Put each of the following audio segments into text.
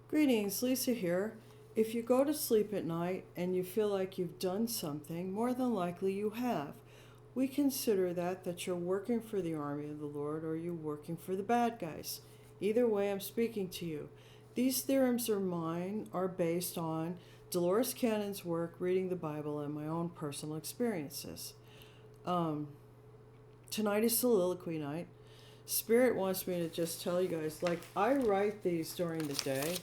Greetings, Lisa here. If you go to sleep at night and you feel like you've done something, more than likely you have. We consider that you're working for the army of the Lord or you're working for the bad guys. Either way, I'm speaking to you. These theorems are mine, are based on Dolores Cannon's work, reading the Bible, and my own personal experiences. Um, Tonight is soliloquy night. Spirit wants me to just tell you guys, like, I write these during the day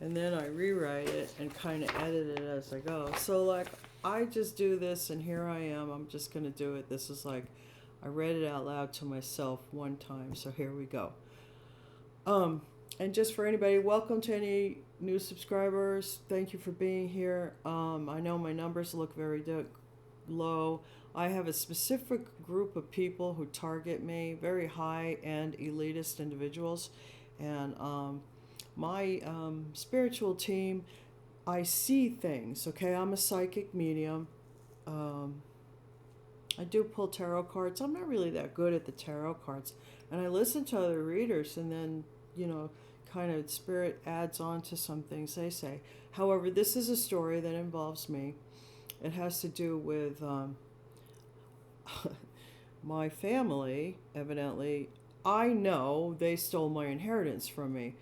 and then I rewrite it and kind of edit it as I go. So, like, I just do this and here I am. I'm just going to do it. This is like, I read it out loud to myself one time. So, here we go. Um, and just for anybody, welcome to any new subscribers. Thank you for being here. I know my numbers look very low. I have a specific group of people who target me, very high end elitist individuals. And my spiritual team, I see things, okay? I'm a psychic medium. Um, I do pull tarot cards. I'm not really that good at the tarot cards. And I listen to other readers and then, kind of spirit adds on to some things they say. However, this is a story that involves me. It has to do with my family, evidently. I know they stole my inheritance from me.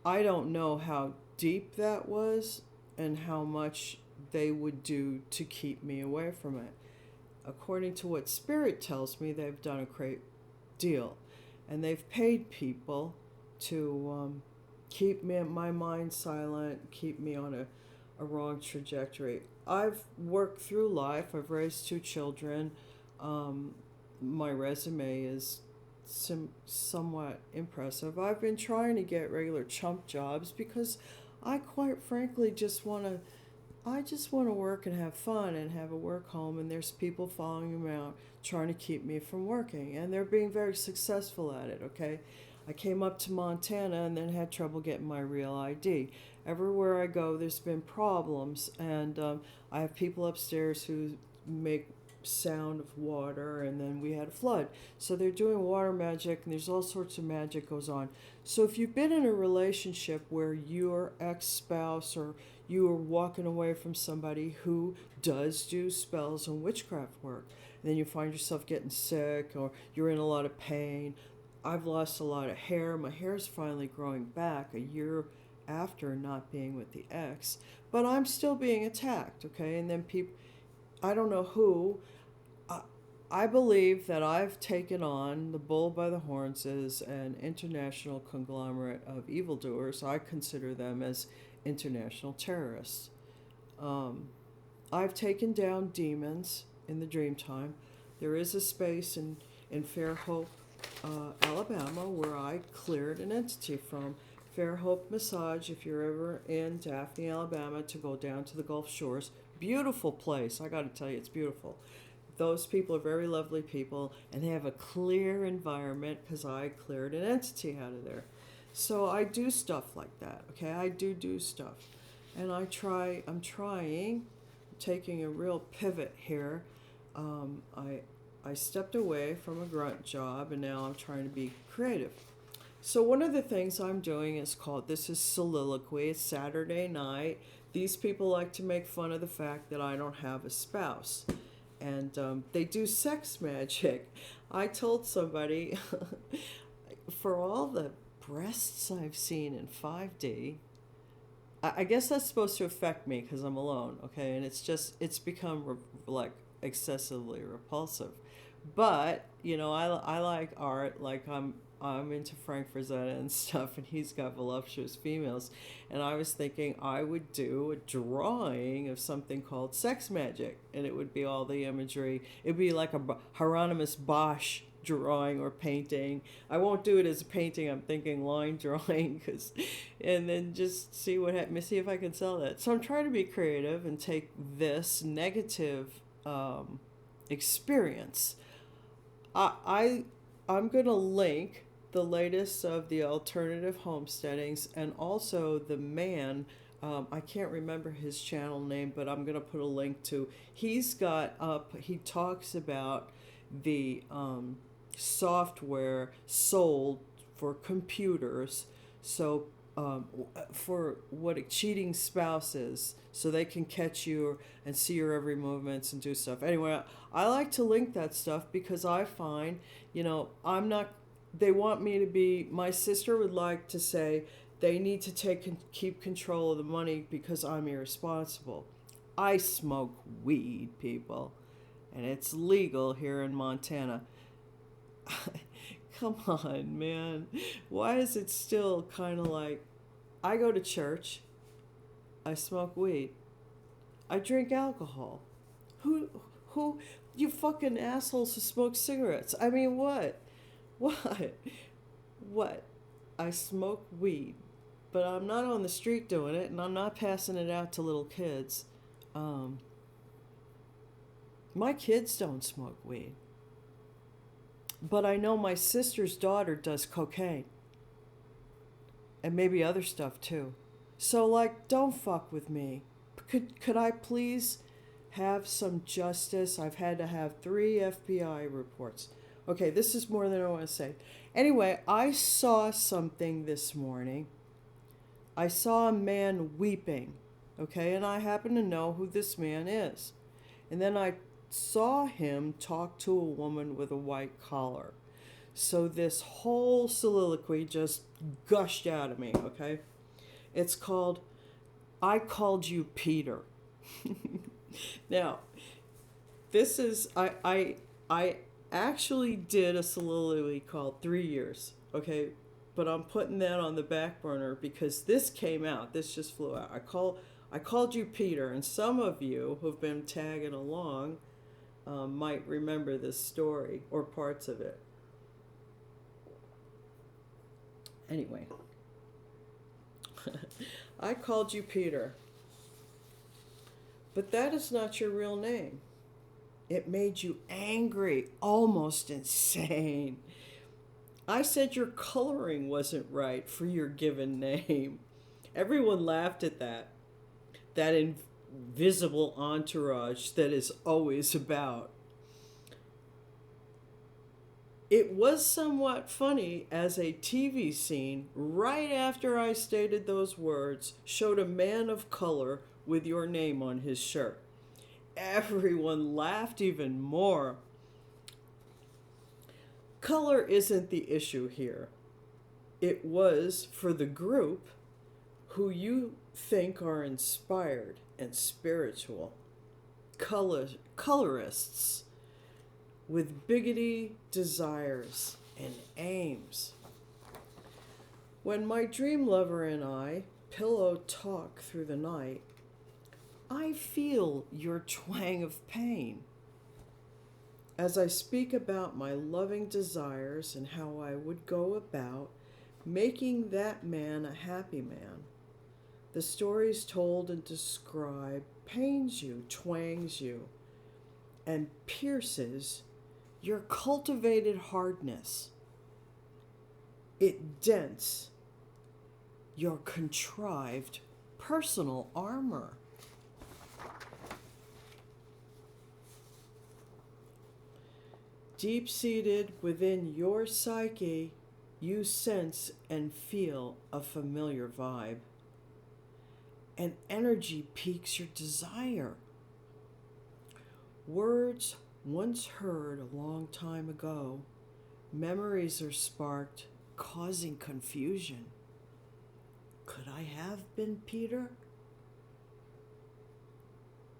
I don't know how deep that was and how much they would do to keep me away from it. According to what Spirit tells me, they've done a great deal. And they've paid people to keep my mind silent, keep me on a wrong trajectory. I've worked through life. I've raised two children. My resume is somewhat impressive. I've been trying to get regular chump jobs because I quite frankly I just want to work and have fun and have a work home, and there's people following me around trying to keep me from working, and they're being very successful at it, okay? I came up to Montana and then had trouble getting my real ID. Everywhere I go, there's been problems, and I have people upstairs who make sound of water, and then we had a flood. So they're doing water magic, and there's all sorts of magic goes on. So if you've been in a relationship where your ex-spouse or you are walking away from somebody who does do spells and witchcraft work, and then you find yourself getting sick or you're in a lot of pain. I've lost a lot of hair. My hair's finally growing back a year after not being with the ex, but I'm still being attacked, okay? And then people, I don't know who. I believe that I've taken on the bull by the horns as an international conglomerate of evildoers. I consider them as international terrorists. Um, I've taken down demons in the dream time. There is a space in Fairhope, Alabama, where I cleared an entity from. Fairhope Massage, if you're ever in Daphne, Alabama, to go down to the Gulf Shores. Beautiful place. I got to tell you, it's beautiful. Those people are very lovely people, and they have a clear environment because I cleared an entity out of there. So I do stuff like that, okay? I do stuff. And I'm trying, taking a real pivot here. I stepped away from a grunt job, and now I'm trying to be creative. So one of the things I'm doing is this is Soliloquy. It's Saturday night. These people like to make fun of the fact that I don't have a spouse. And they do sex magic. I told somebody, for all the breasts I've seen in 5D, I guess that's supposed to affect me because I'm alone, okay? And it's become like excessively repulsive. But, I like art, like I'm into Frank Frazetta and stuff, and he's got voluptuous females. And I was thinking I would do a drawing of something called sex magic, and it would be all the imagery. It'd be like a Hieronymus Bosch drawing or painting. I won't do it as a painting. I'm thinking line drawing, and then just see what happens. See if I can sell that. So I'm trying to be creative and take this negative experience. I'm going to link the latest of the alternative homesteadings and also the man. I can't remember his channel name, but I'm going to put a link to. He talks about the software sold for computers. So for what a cheating spouse is, so they can catch you and see your every movements and do stuff. Anyway, I like to link that stuff because I find, I'm not. They want me to be. My sister would like to say they need to keep control of the money because I'm irresponsible. I smoke weed, people, and it's legal here in Montana. Come on, man. Why is it still kind of like I go to church, I smoke weed, I drink alcohol? Who, you fucking assholes who smoke cigarettes? I mean, what? What? I smoke weed, but I'm not on the street doing it, and I'm not passing it out to little kids. My kids don't smoke weed. But I know my sister's daughter does cocaine. And maybe other stuff too. So, like, don't fuck with me. Could I please have some justice? I've had to have 3 FBI reports. Okay, this is more than I want to say. Anyway, I saw something this morning. I saw a man weeping. Okay, and I happen to know who this man is. And then I saw him talk to a woman with a white collar. So this whole soliloquy just gushed out of me, okay? It's called, I Called You Peter. Now, this is, I actually did a soliloquy called 3 years, okay? But I'm putting that on the back burner because this came out, this just flew out. I called you Peter, and some of you who've been tagging along might remember this story or parts of it. Anyway, I called you Peter, but that is not your real name. It made you angry, almost insane. I said your coloring wasn't right for your given name. Everyone laughed at that invisible entourage that is always about. It was somewhat funny as a TV scene right after I stated those words showed a man of color with your name on his shirt. Everyone laughed even more. Color isn't the issue here. It was for the group who you think are inspired and spiritual. Colorists with bigoty desires and aims. When my dream lover and I pillow talk through the night, I feel your twang of pain. As I speak about my loving desires and how I would go about making that man a happy man, the stories told and described pains you, twangs you, and pierces your cultivated hardness. It dents your contrived personal armor. Deep-seated within your psyche, you sense and feel a familiar vibe. An energy piques your desire. Words once heard a long time ago, memories are sparked, causing confusion. Could I have been Peter?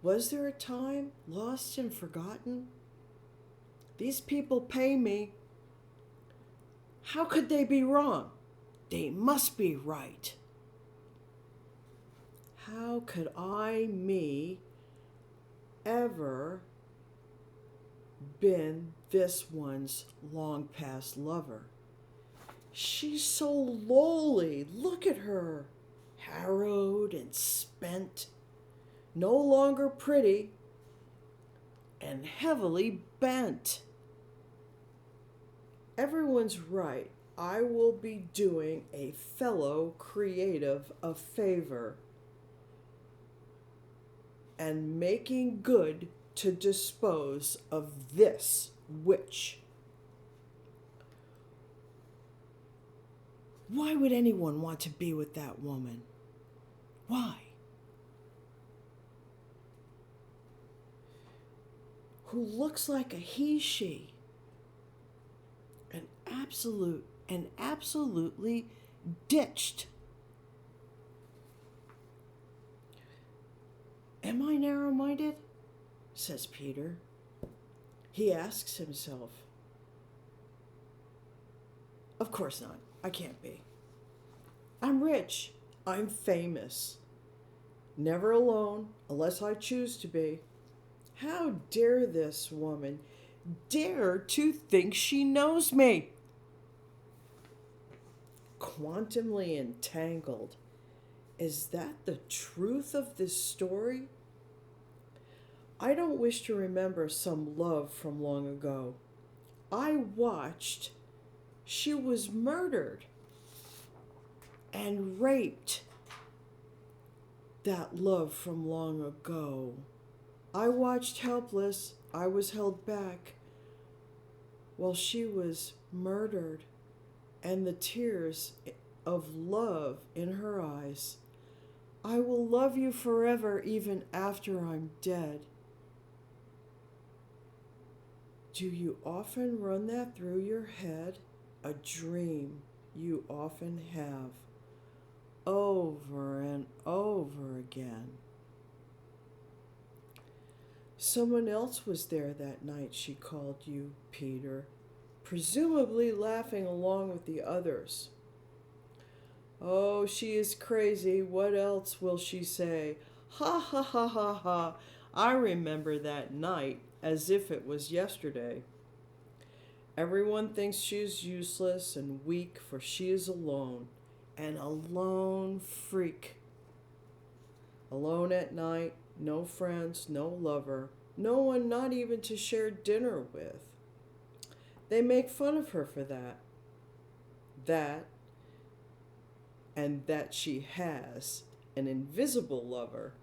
Was there a time lost and forgotten? These people pay me. How could they be wrong? They must be right. How could I, me, ever been this one's long past lover? She's so lowly. Look at her. Harrowed and spent. No longer pretty. And heavily bent. Everyone's right. I will be doing a fellow creative a favor and making good to dispose of this witch. Why would anyone want to be with that woman? Why? Who looks like a he-she. Absolutely ditched. Am I narrow-minded? Says Peter. He asks himself. Of course not. I can't be. I'm rich. I'm famous. Never alone, unless I choose to be. How dare this woman dare to think she knows me? Quantumly entangled. Is that the truth of this story? I don't wish to remember some love from long ago. I watched. She was murdered and raped. That love from long ago. I watched helpless. I was held back while she was murdered, and the tears of love in her eyes. I will love you forever, even after I'm dead. Do you often run that through your head? A dream you often have, over and over again. Someone else was there that night, she called you, Peter, presumably laughing along with the others. Oh, she is crazy. What else will she say? Ha ha ha ha ha. I remember that night as if it was yesterday. Everyone thinks she is useless and weak, for she is alone, an alone freak. Alone at night, no friends, no lover, no one not even to share dinner with. They make fun of her for that, and that she has an invisible lover,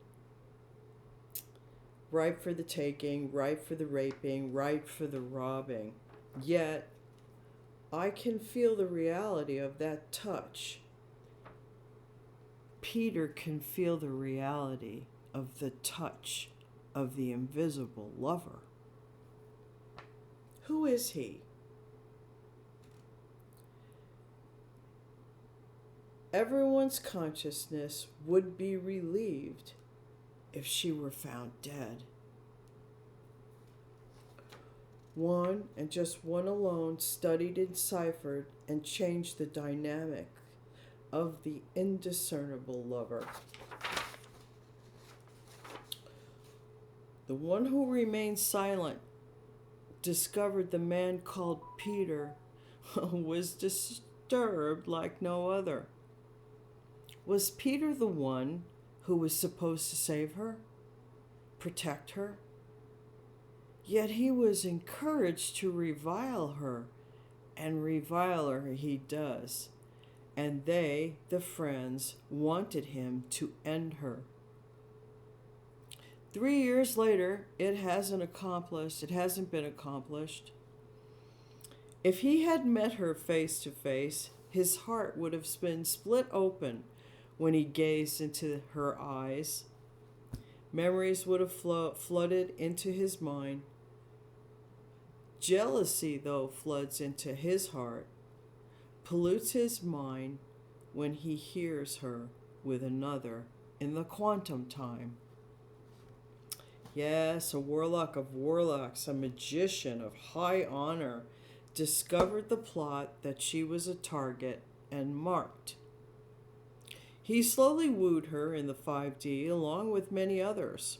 ripe for the taking, ripe for the raping, ripe for the robbing. Yet, I can feel the reality of that touch. Peter can feel the reality of the touch of the invisible lover. Who is he? Everyone's consciousness would be relieved if she were found dead. One, and just one alone, studied and ciphered and changed the dynamic of the indiscernible lover. The one who remained silent discovered the man called Peter was disturbed like no other. Was Peter the one who was supposed to save her, protect her? Yet he was encouraged to revile her, and revile her he does. And they, the friends, wanted him to end her. 3 years later, it hasn't been accomplished. If he had met her face to face, his heart would have been split open when he gazed into her eyes. Memories would have flooded into his mind. Jealousy, though, floods into his heart, pollutes his mind when he hears her with another in the quantum time. Yes, a warlock of warlocks, a magician of high honor, discovered the plot that she was a target and marked. He slowly wooed her in the 5D along with many others.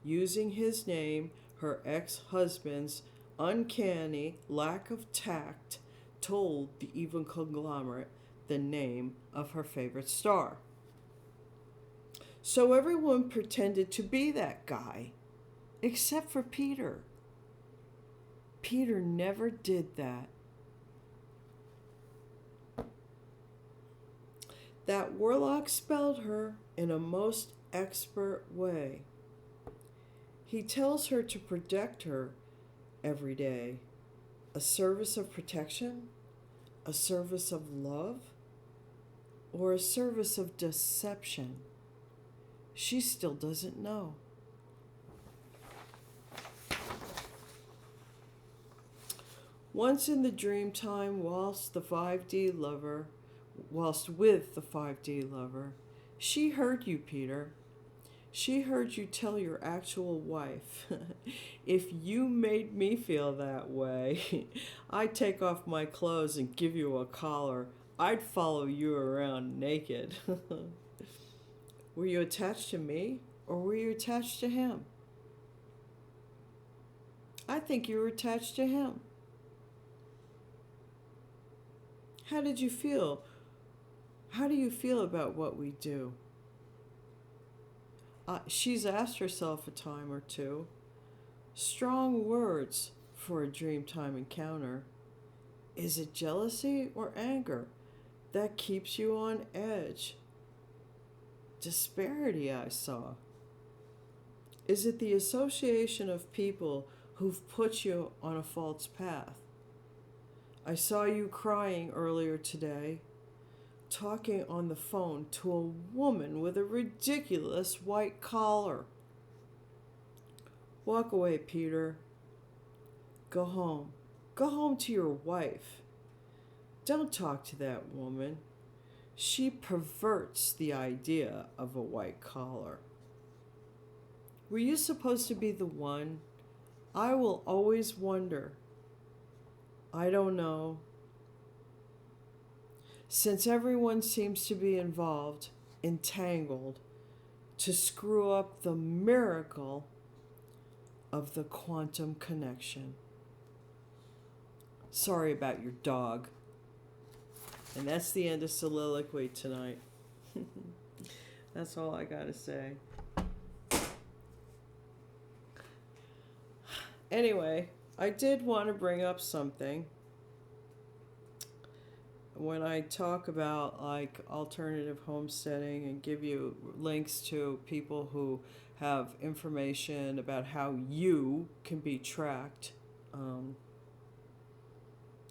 Using his name, her ex-husband's uncanny lack of tact told the evil conglomerate the name of her favorite star. So everyone pretended to be that guy, except for Peter. Peter never did that. That warlock spelled her in a most expert way. He tells her to protect her every day. A service of protection? A service of love? or a service of deception? She still doesn't know. Once in the dream time, whilst with the 5D lover, she heard you, Peter. She heard you tell your actual wife, if you made me feel that way, I'd take off my clothes and give you a collar. I'd follow you around naked. Were you attached to me, or were you attached to him? I think you were attached to him. How did you feel? How do you feel about what we do? She's asked herself a time or two. Strong words for a dreamtime encounter. Is it jealousy or anger that keeps you on edge? Disparity I saw. Is it the association of people who've put you on a false path? I saw you crying earlier today, talking on the phone to a woman with a ridiculous white collar. Walk away, Peter. Go home. Go home to your wife. Don't talk to that woman. She perverts the idea of a white collar. Were you supposed to be the one? I will always wonder. I don't know. Since everyone seems to be involved, entangled, to screw up the miracle of the quantum connection. Sorry about your dog. And that's the end of Soliloquy tonight. That's all I gotta say. Anyway, I did want to bring up something. When I talk about like alternative homesteading and give you links to people who have information about how you can be tracked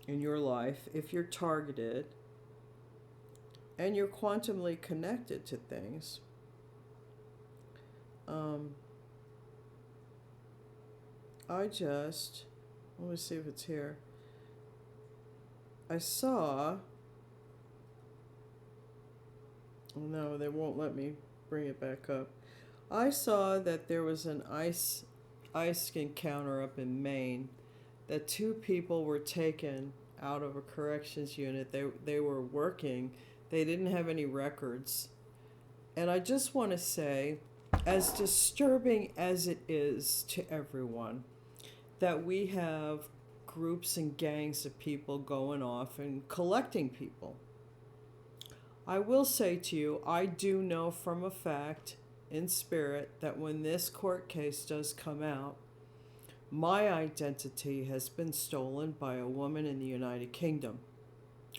in your life if you're targeted and you're quantumly connected to things. Let me see if it's here. I saw, no, they won't let me bring it back up. I saw that there was an ice encounter up in Maine, that 2 people were taken out of a corrections unit. They were working. They didn't have any records. And I just want to say, as disturbing as it is to everyone, that we have groups and gangs of people going off and collecting people. I will say to you, I do know from a fact, in spirit, that when this court case does come out, my identity has been stolen by a woman in the United Kingdom,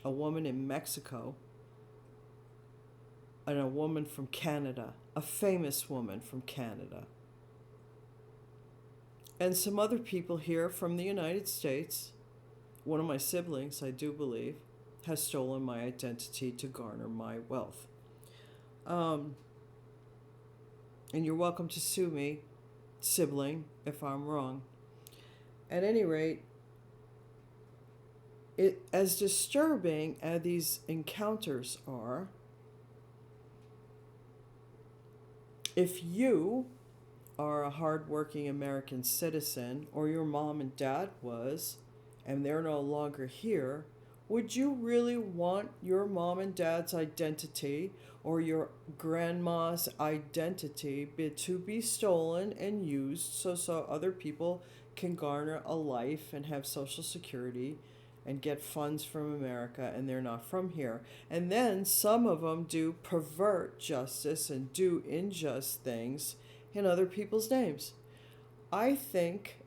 a woman in Mexico, and a woman from Canada, a famous woman from Canada. And some other people here from the United States. One of my siblings, I do believe, has stolen my identity to garner my wealth. And you're welcome to sue me, sibling, if I'm wrong. At any rate, as disturbing as these encounters are, if you are a hardworking American citizen, or your mom and dad was, and they're no longer here, would you really want your mom and dad's identity or your grandma's identity to be stolen and used so other people can garner a life and have Social Security and get funds from America, and they're not from here? And then some of them do pervert justice and do unjust things in other people's names. I think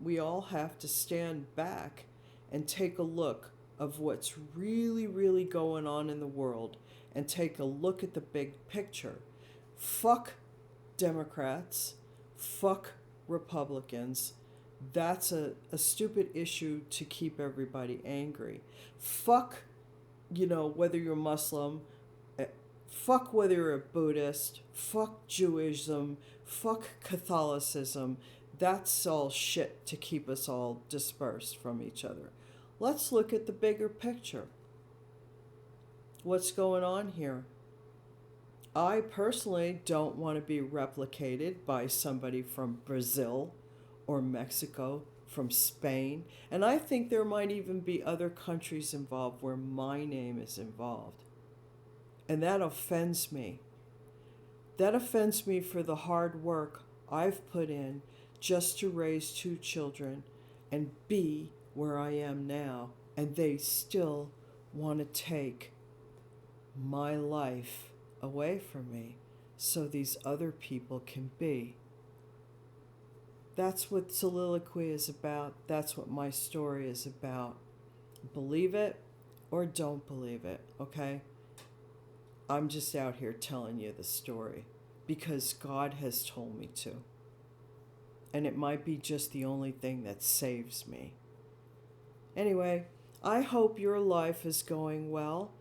we all have to stand back and take a look of what's really, really going on in the world and take a look at the big picture. Fuck Democrats. Fuck Republicans. That's a stupid issue to keep everybody angry. Fuck, whether you're Muslim, Fuck whether you're a Buddhist, fuck Jewism, fuck Catholicism. That's all shit to keep us all dispersed from each other. Let's look at the bigger picture. What's going on here? I personally don't want to be replicated by somebody from Brazil or Mexico, from Spain, and I think there might even be other countries involved where my name is involved. And that offends me. That offends me for the hard work I've put in just to raise 2 children and be where I am now, and they still want to take my life away from me so these other people can be. That's what Soliloquy is about. That's what my story is about. Believe it or don't believe it, okay? I'm just out here telling you the story because God has told me to. And it might be just the only thing that saves me. Anyway, I hope your life is going well.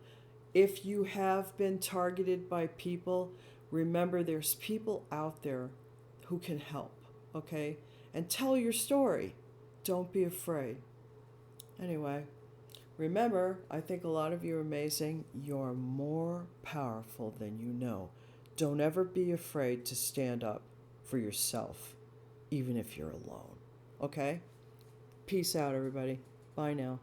If you have been targeted by people, remember there's people out there who can help, okay? And tell your story. Don't be afraid. Anyway, remember, I think a lot of you are amazing. You're more powerful than you know. Don't ever be afraid to stand up for yourself, even if you're alone, okay? Peace out, everybody. Bye now.